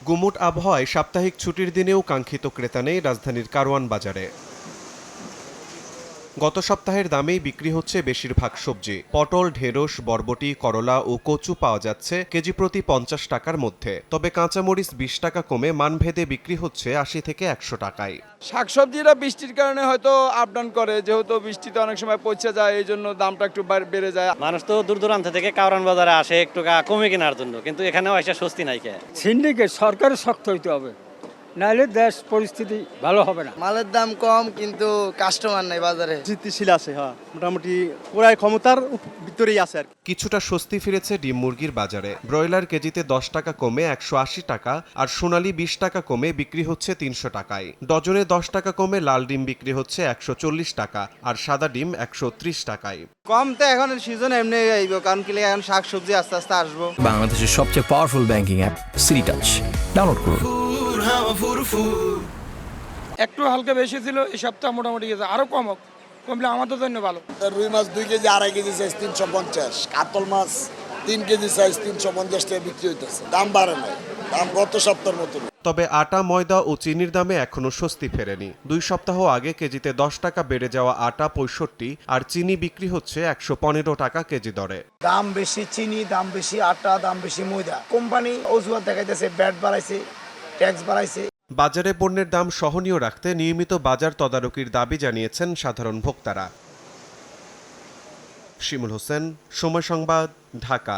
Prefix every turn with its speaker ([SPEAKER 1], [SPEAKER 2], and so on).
[SPEAKER 1] গুমুট আবহাওয়ায় সাপ্তাহিক ছুটির দিনেও কাঙ্ক্ষিত ক্রেতা নেই রাজধানীর কারওয়ান বাজারে। গত সপ্তাহের দামেই বিক্রি হচ্ছে বেশিরভাগ সবজি। পটল, ঢেঁড়স, বরবটি, করলা ও কচু পাওয়া যাচ্ছে কেজি প্রতি 50 টাকার মধ্যে। তবে কাঁচামরিচ 20 টাকা কমে মানভেদে বিক্রি হচ্ছে 80 থেকে 100 টাকায়।
[SPEAKER 2] শাকসবজিরা বৃষ্টির কারণে হয়তো আপ ডাউন করে, যেহেতু বৃষ্টিতে অনেক সময় পচে যায়, এই জন্য দামটা একটু বেড়ে যায়।
[SPEAKER 3] মানুষ তো দূর দূরান্ত থেকে কারওয়ান বাজারে আসে একটু কমে কেনার জন্য, কিন্তু এখানেও এসে স্বস্তি নাই।
[SPEAKER 4] সিন্ডিকেট সরকারের শক্ত হইতে হবে, নাহলে দেশ পরিস্থিতি ভালো হবে না।
[SPEAKER 5] মালের দাম কম কিন্তু কাস্টমার নাই বাজারে।
[SPEAKER 6] স্থিতিশীল আছে, হ্যাঁ, মোটামুটি ক্রয় ক্ষমতার ভিতরেই আছে আর কি।
[SPEAKER 1] কিছুটা স্বস্তি ফিরেছে ডিম মুরগির বাজারে। ব্রয়লার কেজিতে 10 টাকা কমে 180 টাকা, আর সোনালী 20 টাকা কমে বিক্রি হচ্ছে 300 টাকায়। ডজনে 10 টাকা কমে লাল ডিম বিক্রি হচ্ছে 140 টাকা, আর সাদা ডিম 130 টাকায়।
[SPEAKER 5] কম তো এখন সিজন এমনি আইব, কারণ কি এখন শাকসবজি আস্তে আস্তে আসবো।
[SPEAKER 7] বাংলাদেশের সবচেয়ে powerful banking app city touch download করুন।
[SPEAKER 8] একটু হালকা বেশি ছিল, এই সপ্তাহ মোটামুটি গেছে, আরো কমলে আমাদের জন্য ভালো।
[SPEAKER 9] রুই মাছ 2 কেজি 2.5 কেজি সাইজ 350, কাতল মাছ 3 কেজি সাইজ 350 টাকা বিক্রি হইতেছে। দাম বাড়ে নাই, দাম গত সপ্তাহের মতো।
[SPEAKER 1] তবে আটা, ময়দা ও চিনির দামে এখনো স্বস্তি ফেরেনি। 2 সপ্তাহ আগে কেজিতে 10 টাকা বেড়ে যাওয়া আটা 65 আর চিনি বিক্রি হচ্ছে 115 টাকা কেজি দরে।
[SPEAKER 10] দাম বেশি চিনি, দাম বেশি আটা, দাম বেশি ময়দা। কোম্পানি অজুহাত দেখাইতেছে ব্যাট বাড়াইছে, ট্যাক্স বাড়াইছে।
[SPEAKER 1] বাজারে পণ্যের দাম সহনীয় রাখতে নিয়মিত বাজার তদারকির দাবি জানিয়েছেন সাধারণ ভোক্তারা। শিমুল হোসেন, সময় সংবাদ, ঢাকা।